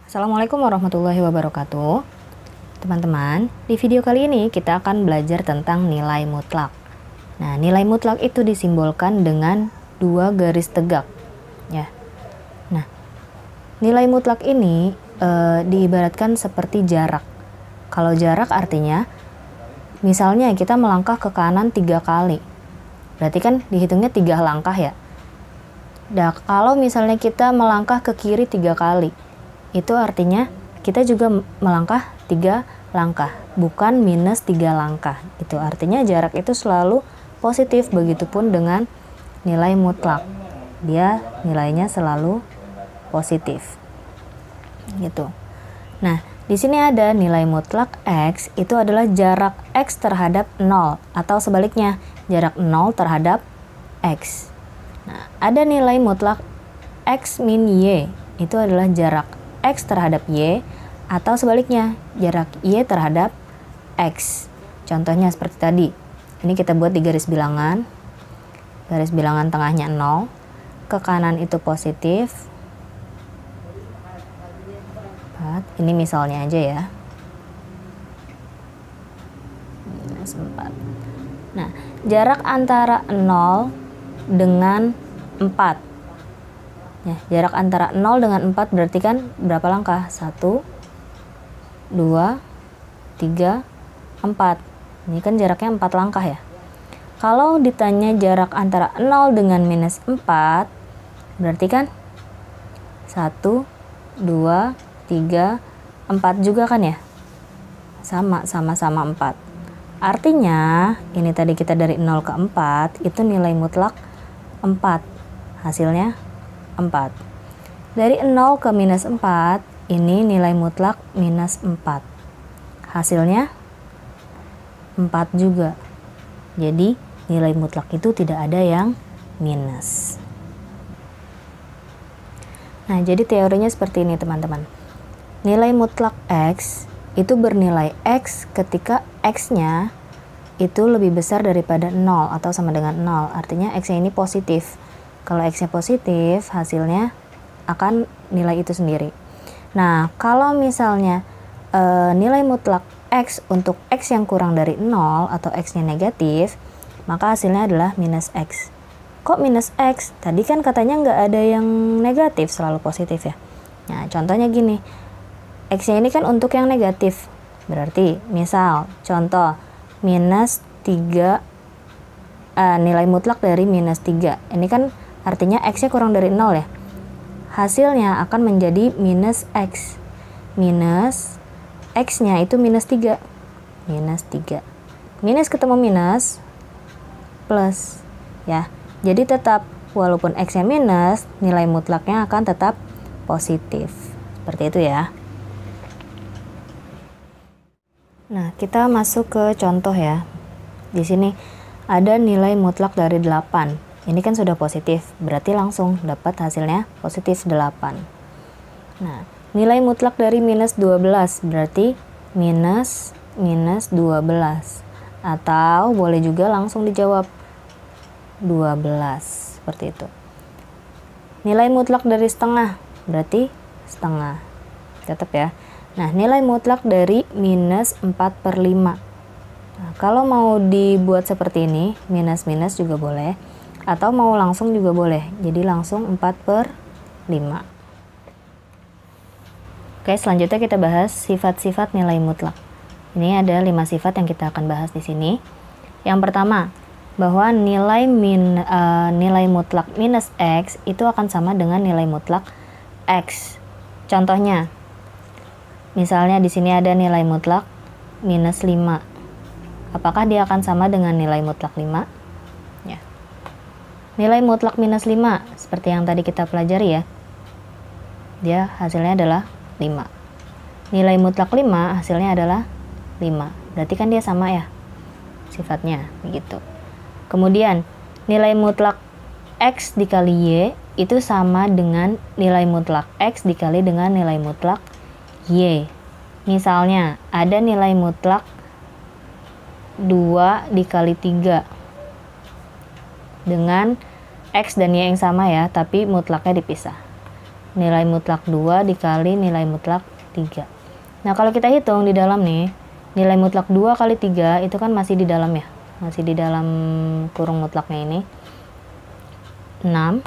Assalamualaikum warahmatullahi wabarakatuh. Teman-teman, di video kali ini kita akan belajar tentang nilai mutlak. Nah, nilai mutlak itu disimbolkan dengan dua garis tegak, ya. Nah, nilai mutlak ini diibaratkan seperti jarak. Kalau jarak artinya, misalnya kita melangkah ke kanan 3 kali, berarti kan dihitungnya 3 langkah ya. Nah, kalau misalnya kita melangkah ke kiri 3 kali, itu artinya kita juga melangkah 3 langkah, bukan minus 3 langkah. Itu artinya jarak itu selalu positif, begitupun dengan nilai mutlak. Dia nilainya selalu positif. Gitu. Nah, di sini ada nilai mutlak X, itu adalah jarak X terhadap 0, atau sebaliknya, jarak 0 terhadap X. Nah, ada nilai mutlak X min Y, itu adalah jarak X terhadap Y, atau sebaliknya, jarak Y terhadap X. Contohnya seperti tadi. Ini kita buat di garis bilangan. Garis bilangan tengahnya 0. Ke kanan itu positif. Ini misalnya aja ya. Nah, jarak antara 0 dengan 4. Ya, jarak antara 0 dengan 4 berarti kan berapa langkah? 1, 2, 3, 4. Ini kan jaraknya 4 langkah ya. Kalau ditanya jarak antara 0 dengan minus 4, berarti kan 1, 2, 3, 4 juga kan ya? Sama-sama 4. Artinya, ini tadi kita dari 0 ke 4, itu nilai mutlak 4. Hasilnya 4. Dari 0 ke minus 4, ini nilai mutlak minus 4. Hasilnya 4 juga. Jadi nilai mutlak itu tidak ada yang minus. Nah, jadi teorinya seperti ini teman-teman. Nilai mutlak X itu bernilai X ketika X-nya itu lebih besar daripada 0 atau sama dengan 0. Artinya X-nya ini positif. Kalau X-nya positif, hasilnya akan nilai itu sendiri. Nah, kalau misalnya nilai mutlak X untuk X yang kurang dari 0 atau X-nya negatif, maka hasilnya adalah minus X. Kok minus X? Tadi kan katanya nggak ada yang negatif, selalu positif ya. Nah, contohnya gini. X-nya ini kan untuk yang negatif. Berarti, misal, contoh, minus 3, nilai mutlak dari minus 3. Ini kan artinya X-nya kurang dari 0 ya. Hasilnya akan menjadi minus X. Minus X-nya itu minus 3. Minus 3. Minus ketemu minus, plus. Ya. Jadi tetap, walaupun X-nya minus, nilai mutlaknya akan tetap positif. Seperti itu ya. Nah, kita masuk ke contoh ya. Di sini ada nilai mutlak dari 8. Ini kan sudah positif, berarti langsung dapat hasilnya positif 8. Nah, nilai mutlak dari minus 12, berarti minus 12. Atau boleh juga langsung dijawab 12, seperti itu. Nilai mutlak dari setengah, berarti setengah. Tetap ya. Nah, nilai mutlak dari minus 4/5. Nah, kalau mau dibuat seperti ini, minus-minus juga boleh. Atau mau langsung juga boleh, jadi langsung 4/5. Oke, selanjutnya kita bahas sifat-sifat nilai mutlak. Ini ada 5 sifat yang kita akan bahas di sini. Yang pertama, bahwa nilai mutlak minus X itu akan sama dengan nilai mutlak X. Contohnya, misalnya di sini ada nilai mutlak minus 5. Apakah dia akan sama dengan nilai mutlak 5? Nilai mutlak minus 5, seperti yang tadi kita pelajari ya. Dia hasilnya adalah 5. Nilai mutlak 5 hasilnya adalah 5. Berarti kan dia sama ya sifatnya, begitu. Kemudian, nilai mutlak X dikali Y itu sama dengan nilai mutlak X dikali dengan nilai mutlak Y. Misalnya, ada nilai mutlak 2 dikali 3 dengan X dan Y yang sama ya, tapi mutlaknya dipisah. Nilai mutlak 2 dikali nilai mutlak 3. Nah, kalau kita hitung di dalam nih, nilai mutlak 2 kali 3 itu kan masih di dalam ya. Masih di dalam kurung mutlaknya ini. 6.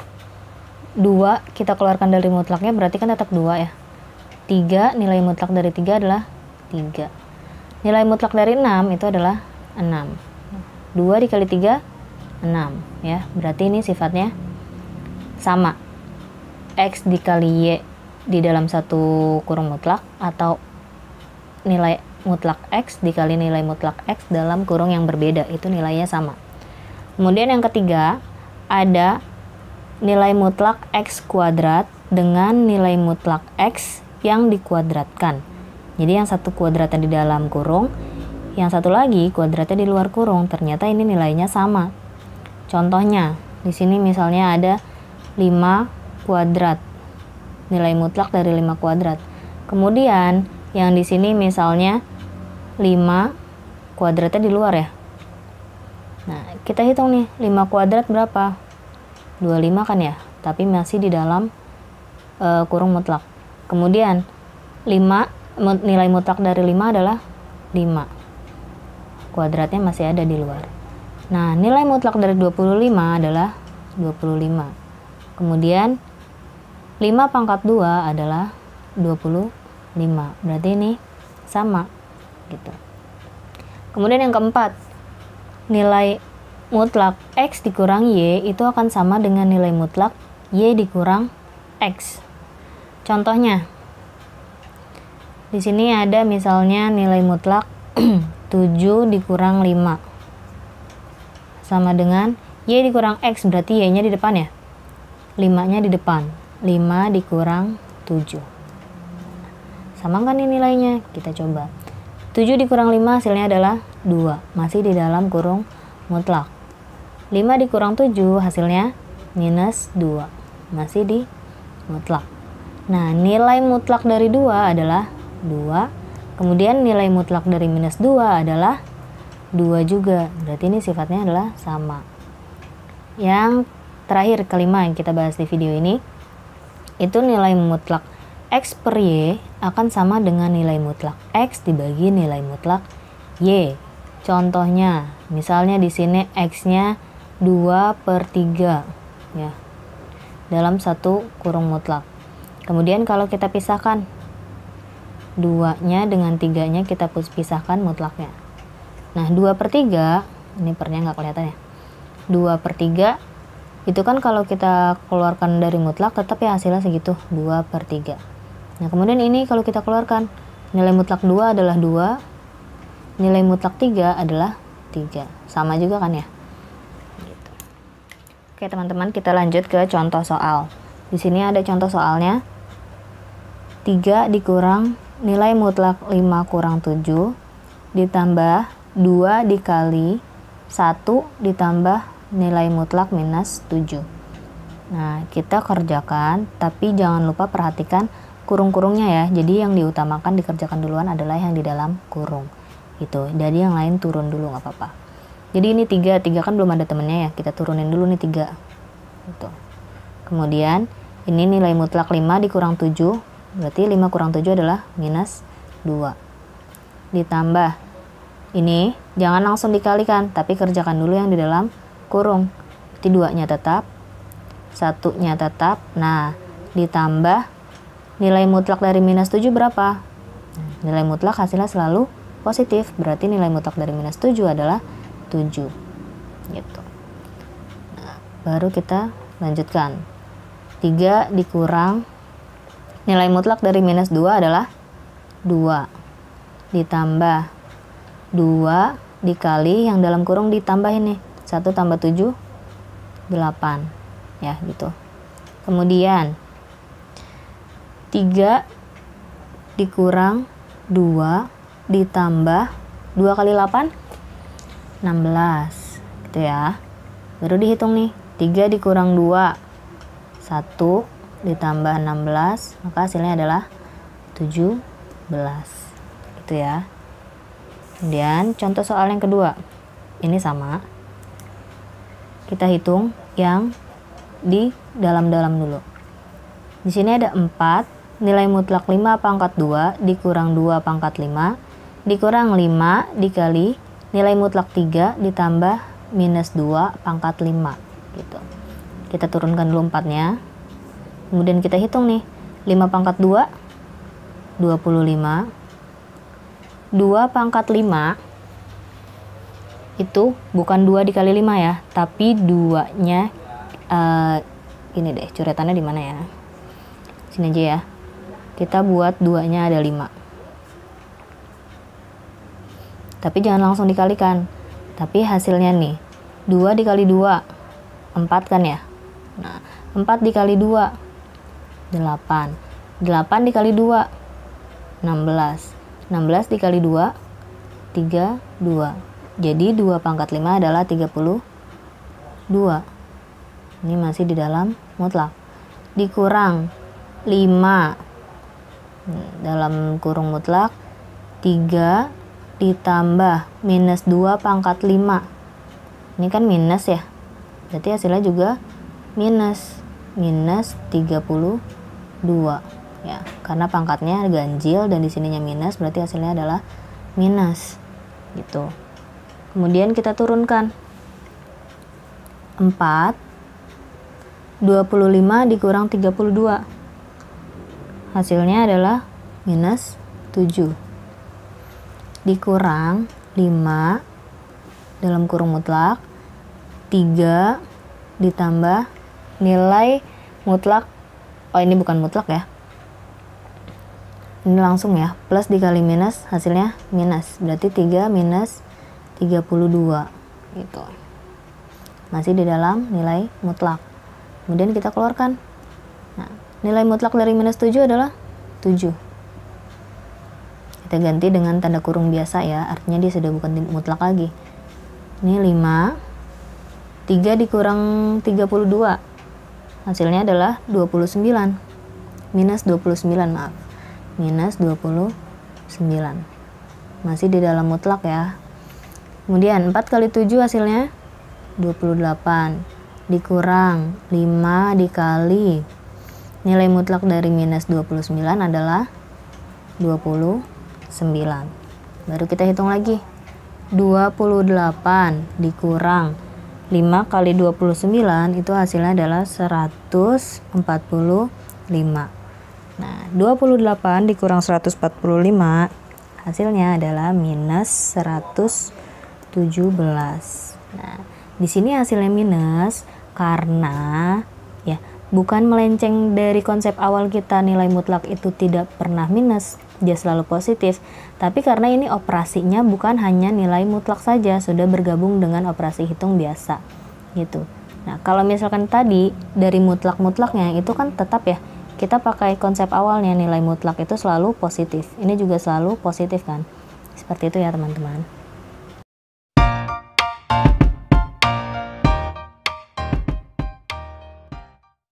2 kita keluarkan dari mutlaknya berarti kan tetap 2 ya. 3 nilai mutlak dari 3 adalah 3. Nilai mutlak dari 6 itu adalah 6. 2 dikali 3 6 ya. Berarti ini sifatnya sama. X dikali Y di dalam satu kurung mutlak atau nilai mutlak X dikali nilai mutlak X dalam kurung yang berbeda, itu nilainya sama. Kemudian yang ketiga, ada nilai mutlak X kuadrat dengan nilai mutlak X yang dikuadratkan. Jadi yang satu kuadratnya di dalam kurung, yang satu lagi kuadratnya di luar kurung. Ternyata ini nilainya sama. Contohnya, di sini misalnya ada 5 kuadrat, nilai mutlak dari 5 kuadrat. Kemudian yang di sini misalnya 5 kuadratnya di luar ya. Nah, kita hitung nih, 5 kuadrat berapa? 25 kan ya, tapi masih di dalam kurung mutlak. Kemudian 5 nilai mutlak dari 5 adalah 5. Kuadratnya masih ada di luar. Nah, nilai mutlak dari 25 adalah 25. Kemudian 5 pangkat 2 adalah 25. Berarti ini sama gitu. Kemudian yang keempat, nilai mutlak X dikurang Y itu akan sama dengan nilai mutlak Y dikurang X. Contohnya, di sini ada misalnya nilai mutlak 7 dikurang 5 sama dengan Y dikurang X, berarti Y-nya di depan ya. 5-nya di depan. 5 dikurang 7. Sama kan ini nilainya? Kita coba. 7 dikurang 5 hasilnya adalah 2. Masih di dalam kurung mutlak. 5 dikurang 7 hasilnya minus 2. Masih di mutlak. Nah, nilai mutlak dari 2 adalah 2. Kemudian nilai mutlak dari minus 2 adalah 2 juga. Berarti ini sifatnya adalah sama. Yang terakhir, kelima yang kita bahas di video ini, itu nilai mutlak X per Y akan sama dengan nilai mutlak X dibagi nilai mutlak Y. Contohnya, misalnya di sini X-nya 2/3 ya, dalam satu kurung mutlak. Kemudian kalau kita pisahkan 2-nya dengan 3-nya, kita pisahkan mutlaknya. Nah, 2/3, ini pernya nggak kelihatan ya. 2/3 itu kan kalau kita keluarkan dari mutlak tetap ya hasilnya segitu, 2/3. Nah, kemudian ini kalau kita keluarkan, nilai mutlak 2 adalah 2, nilai mutlak 3 adalah 3. Sama juga kan ya? Gitu. Oke teman-teman, kita lanjut ke contoh soal. Di sini ada contoh soalnya. 3 dikurang nilai mutlak 5 kurang 7 ditambah 2 dikali 1 ditambah nilai mutlak minus 7. Nah, kita kerjakan, tapi jangan lupa perhatikan kurung-kurungnya ya. Jadi yang diutamakan dikerjakan duluan adalah yang di dalam kurung gitu. Jadi yang lain turun dulu, nggak apa-apa. Jadi ini 3 kan belum ada temennya ya, kita turunin dulu nih 3 gitu. Kemudian ini nilai mutlak 5 dikurang 7, berarti 5 kurang 7 adalah minus 2. Ditambah ini, jangan langsung dikalikan, tapi kerjakan dulu yang di dalam kurung. Berarti 2-nya tetap, 1-nya tetap. Nah, ditambah nilai mutlak dari minus 7 berapa? Nilai mutlak hasilnya selalu positif, berarti nilai mutlak dari minus 7 adalah 7 gitu. Nah, baru kita lanjutkan. 3 dikurang nilai mutlak dari minus 2 adalah 2 ditambah 2 dikali yang dalam kurung ditambah ini 1 tambah 7 8 ya gitu. Kemudian 3 dikurang 2 ditambah 2 kali 8 16 gitu ya. Baru dihitung nih, 3 dikurang 2 1 ditambah 16, maka hasilnya adalah 17 gitu ya. Kemudian contoh soal yang kedua, ini sama, kita hitung yang di dalam-dalam dulu. Di sini ada 4, nilai mutlak 5 pangkat 2 dikurang 2 pangkat 5 dikurang 5 dikali nilai mutlak 3 ditambah minus 2 pangkat 5 gitu. Kita turunkan dulu 4-nya. Kemudian kita hitung nih. 5 pangkat 2 25. 2 pangkat 5 itu bukan 2 dikali 5 ya, tapi 2-nya ini deh, coretannya di mana ya? Sini aja ya. Kita buat 2-nya ada 5. Tapi jangan langsung dikalikan. Tapi hasilnya nih, 2 dikali 2 4 kan ya? Nah, 4 dikali 2 8. 8 dikali 2 16. 16 dikali 2 32. Jadi 2 pangkat 5 adalah 32. Ini masih di dalam mutlak. Dikurang 5 dalam kurung mutlak 3 ditambah minus 2 pangkat 5. Ini kan minus ya. Berarti hasilnya juga minus 32 ya. Karena pangkatnya ganjil dan di sininya minus, berarti hasilnya adalah minus gitu. Kemudian kita turunkan 4 25 dikurang 32. Hasilnya adalah minus 7. Dikurang 5 dalam kurung mutlak 3 ditambah nilai mutlak. Oh, ini bukan mutlak ya. Ini langsung ya. Plus dikali minus hasilnya minus. Berarti 3 minus 32 gitu. Masih di dalam nilai mutlak. Kemudian kita keluarkan. Nah, nilai mutlak dari minus 7 adalah 7. Kita ganti dengan tanda kurung biasa ya, artinya dia sudah bukan mutlak lagi. Ini 5. 3 dikurang 32. Hasilnya adalah 29. Minus 29, maaf. Minus 29. Masih di dalam mutlak ya. Kemudian 4 kali 7 hasilnya 28 dikurang 5 dikali nilai mutlak dari minus 29 adalah 29. Baru kita hitung lagi. 28 dikurang 5 kali 29 itu hasilnya adalah 145. Nah, 28 dikurang 145 hasilnya adalah minus 117. Nah, di sini hasilnya minus karena ya bukan melenceng dari konsep awal kita nilai mutlak itu tidak pernah minus, dia selalu positif. Tapi karena ini operasinya bukan hanya nilai mutlak saja, sudah bergabung dengan operasi hitung biasa gitu. Nah, kalau misalkan tadi dari mutlak-mutlaknya itu kan tetap ya kita pakai konsep awalnya nilai mutlak itu selalu positif. Ini juga selalu positif kan. Seperti itu ya teman-teman.